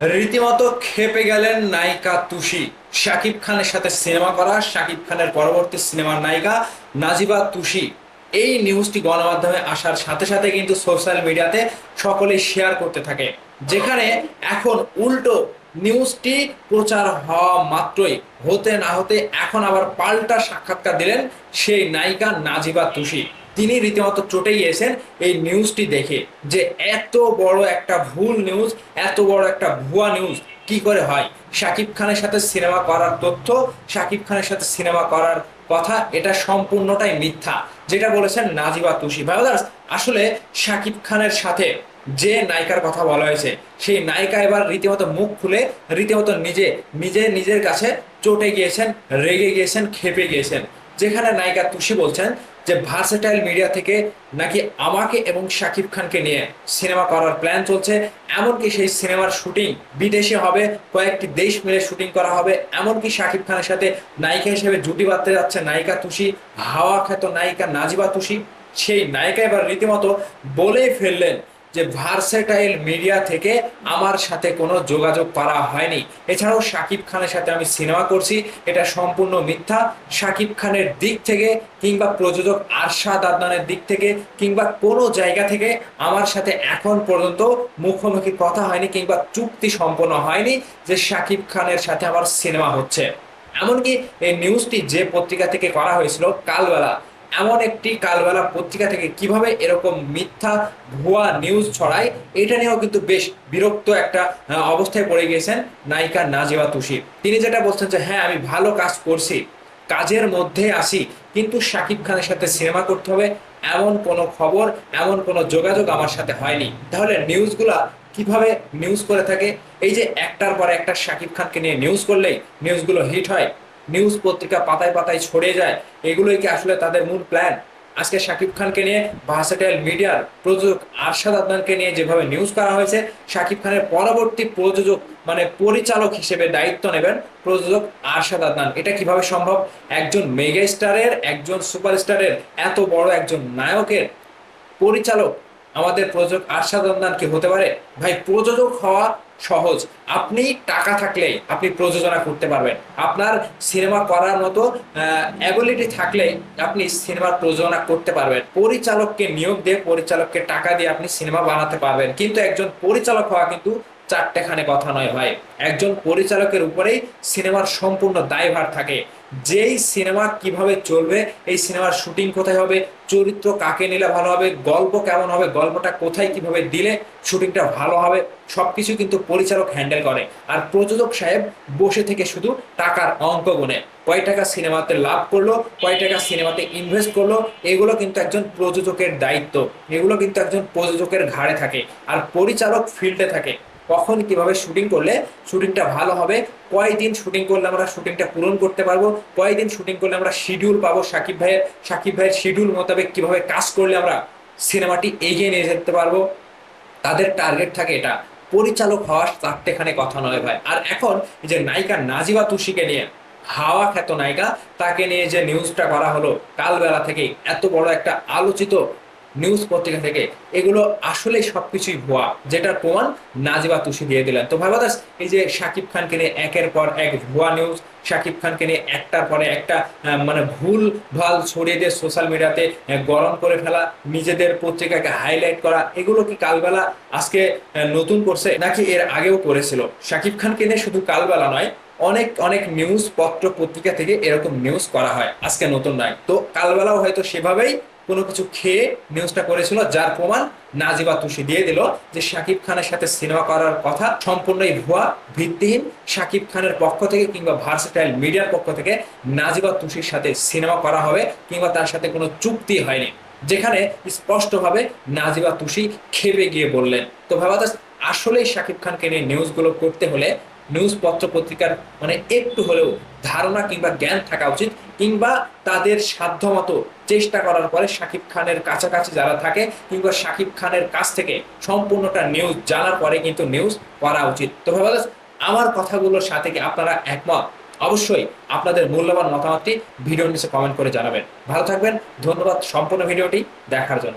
রীতিমতো ক্ষেপে গেলেন নায়িকা তুষি। শাকিব খানের সাথে সিনেমা করা শাকিব খানের পরবর্তী সিনেমার নায়িকা নাজিবা তুষি। এই নিউজটি গণমাধ্যমে আসার সাথে সাথে কিন্তু সোশ্যাল মিডিয়াতে সকলেই শেয়ার করতে থাকে, যেখানে এখন উল্টো নিউজটি প্রচার হওয়া মাত্রই হতে না হতে এখন আবার পাল্টা সাক্ষাৎকার দিলেন সেই নায়িকা নাজিবা তুষি। তিনি রীতিমতো চটে গিয়েছেন এই নিউজটি দেখে, যে এত বড় একটা ভুল নিউজ, এত বড় একটা ভুয়া নিউজ কি করে হয়। শাকিব খানের সাথে সিনেমা করার তথ্য, শাকিব খানের সাথে সিনেমা করার কথা, এটা সম্পূর্ণটাই মিথ্যা, যেটা বলেছেন নাজিবা তুষি। ভাইবাদার্স, আসলে শাকিব খানের সাথে যে নায়িকার কথা বলা হয়েছে, সেই নায়িকা এবার রীতিমতো মুখ খুলে রীতিমতো নিজে নিজে নিজের কাছে চটে গিয়েছেন, রেগে গিয়েছেন, ক্ষেপে গিয়েছেন। যেখানে নায়িকা তুষি বলছেন যে ভার্সেটাইল মিডিয়া থেকে নাকি আমাকে এবং শাকিব খানকে নিয়ে সিনেমা করার প্ল্যান চলছে। এমনকি সেই সিনেমার শুটিং বিদেশে হবে, কয়েকটি দেশ মিলে শুটিং করা হবে। এমনকি শাকিব খানের সাথে নায়িকা হিসেবে জুটি বাঁধতে যাচ্ছে নায়িকা তুষি, হাওয়া খ্যাত নায়িকা নাজিবা তুষি। সেই নায়িকা এবার রীতিমতো বলেই ফেললেন যে ভার্সেটাইল মিডিয়া থেকে আমার সাথে কোনো যোগাযোগ করা হয়নি। এছাড়াও শাকিব খানের সাথে আমি সিনেমা করছি, এটা সম্পূর্ণ মিথ্যা। শাকিব খানের দিক থেকে কিংবা প্রযোজক আরশাদ আদনানের দিক থেকে কিংবা কোনো জায়গা থেকে আমার সাথে এখন পর্যন্ত মুখোমুখি কথা হয়নি কিংবা চুক্তি সম্পন্ন হয়নি যে শাকিব খানের সাথে আমার সিনেমা হচ্ছে। এমনকি এই নিউজটি যে পত্রিকা থেকে করা হয়েছিল কালবেলা, এমন একটি কালবেলা পত্রিকা থেকে কিভাবে এরকম মিথ্যা ভুয়া নিউজ ছড়ায়, এটা নিয়েও কিন্তু বেশ বিরক্ত একটা অবস্থায় পড়ে গিয়েছেন নায়িকা নাজিবা তুষি। তিনি যেটা বলছেন যে হ্যাঁ, আমি ভালো কাজ করছি, কাজের মধ্যে আসি, কিন্তু শাকিব খানের সাথে সিনেমা করতে হবে এমন কোনো খবর, এমন কোনো যোগাযোগ আমার সাথে হয়নি। তাহলে নিউজগুলা কিভাবে নিউজ করে থাকে? এই যে একটার পর একটা শাকিব খানকে নিয়ে নিউজ করলেই নিউজগুলো হিট হয়, নিউজ পত্রিকা পাতায় পাতায় ছড়িয়ে যায়, এগুলোই কি আসলে তাদের মূল প্ল্যান? আজকে শাকিব খানকে নিয়ে ভার্সেটাইল মিডিয়ার প্রযোজক আরশাদ আদনানকে নিয়ে যেভাবে নিউজ করা হয়েছে, শাকিব খানের পরবর্তী প্রযোজক মানে পরিচালক হিসেবে দায়িত্ব নেবেন প্রযোজক আরশাদ আদনান, এটা কিভাবে সম্ভব? একজন মেগা স্টারের, একজন সুপারস্টারের, এত বড় একজন নায়কের পরিচালক আমাদের প্রযোজক আরশাদ আদনান কি হতে পারে? ভাই, প্রযোজক হওয়া সহজ। আপনি টাকা থাকলে আপনি প্রযোজনা করতে পারবেন, আপনার সিনেমা করার মতো অ্যাবিলিটি থাকলে আপনি সিনেমার প্রযোজনা করতে পারবেন। পরিচালককে নিয়োগ দিয়ে, পরিচালককে টাকা দিয়ে আপনি সিনেমা বানাতে পারবেন, কিন্তু একজন পরিচালক হওয়া কিন্তু চারটেখানে কথা নয় ভাই। একজন পরিচালকের উপরেই সিনেমার সম্পূর্ণ দায়ভার থাকে। যেই সিনেমা কিভাবে চলবে, এই সিনেমার শুটিং কোথায় হবে, চরিত্র কাকে নিলে ভালো হবে, গল্প কেমন হবে, গল্পটা কোথায় কিভাবে দিলে শুটিংটা ভালো হবে, সবকিছু কিন্তু পরিচালক হ্যান্ডেল করে। আর প্রযোজক সাহেব বসে থেকে শুধু টাকার অঙ্ক গুনে, কয় টাকা সিনেমাতে লাভ করলো, কয় টাকা সিনেমাতে ইনভেস্ট করলো, এগুলো কিন্তু একজন প্রযোজকের দায়িত্ব, এগুলো কিন্তু একজন প্রযোজকের ঘাড়ে থাকে। আর পরিচালক ফিল্ডে থাকে, কখন কিভাবে শুটিং করলে শুটিংটা ভালো হবে, কয়দিন শুটিং করলে আমরা শুটিংটা পূরণ করতে পারবো, কয়দিন শুটিং করলে আমরা শিডিউল পাবো সাকিব ভাইয়ের শিডিউল মোতাবেক কিভাবে কাজ করলে আমরা সিনেমাটি এগিয়ে নিয়ে যেতে পারবো, তাদের টার্গেট থাকে এটা। পরিচালক হওয়ার চারটেখানে কথা নয় ভাই। আর এখন এই যে নায়িকা নাজিবা তুষিকে নিয়ে, হাওয়া খ্যাত নায়িকা, তাকে নিয়ে যে নিউজটা করা হলো কালবেলা থেকেই, এত বড় একটা আলোচিত নিউজ পত্রিকা থেকে, এগুলো আসলে সবকিছুই ভুয়া, যেটার প্রমাণ নাজিবা তুষি দিয়ে দিলেন। তো ভাই বাদাস, এই যে শাকিব খানকে নিয়ে একের পর এক ভুয়া নিউজ, শাকিব খানকে নিয়ে একটার পরে একটা মানে ভুল ভাল ছড়িয়ে দিয়ে সোশ্যাল মিডিয়াতে গরম করে ফেলা, নিজেদের পত্রিকাকে হাইলাইট করা, এগুলো কি কালবেলা আজকে নতুন করছে নাকি এর আগেও করেছিল? শাকিব খানকে নিয়ে শুধু কালবেলা নয়, অনেক অনেক নিউজ পত্র পত্রিকা থেকে এরকম নিউজ করা হয়, আজকে নতুন নয়। তো কালবেলাও হয়তো সেভাবেই কোনো কিছু খেয়ে নিউজটা করেছিল, যার প্রমাণ নাজিবা তুষি দিয়ে দিল যে শাকিব খানের সাথে সিনেমা করার কথা সম্পূর্ণই ভুয়া, ভিত্তিহীন। শাকিব খানের পক্ষ থেকে কিংবা ভার্সেটাইল মিডিয়ার পক্ষ থেকে নাজিবা তুষির সাথে সিনেমা করা হবে কিংবা তার সাথে কোনো চুক্তি হয়নি, যেখানে স্পষ্টভাবে নাজিবা তুষি খেপে গিয়ে বললেন। তো ভাবা, আসলেই শাকিব খানকে নিয়ে নিউজগুলো করতে হলে নিউজ পত্র পত্রিকার মানে একটু হলেও ধারণা কিংবা জ্ঞান থাকা উচিত, কিংবা তাদের সাধ্যমতো চেষ্টা করার পরে শাকিব খানের কাছাকাছি যারা থাকে কিংবা শাকিব খানের কাছ থেকে সম্পূর্ণটা নিউজ জানার পরে কিন্তু নিউজ করা উচিত। তো ভাবা, আমার কথাগুলোর সাথে কি আপনারা একমত? অবশ্যই আপনাদের মূল্যবান মতামতটি ভিডিওর নিচে কমেন্ট করে জানাবেন। ভালো থাকবেন, ধন্যবাদ সম্পূর্ণ ভিডিওটি দেখার জন্য।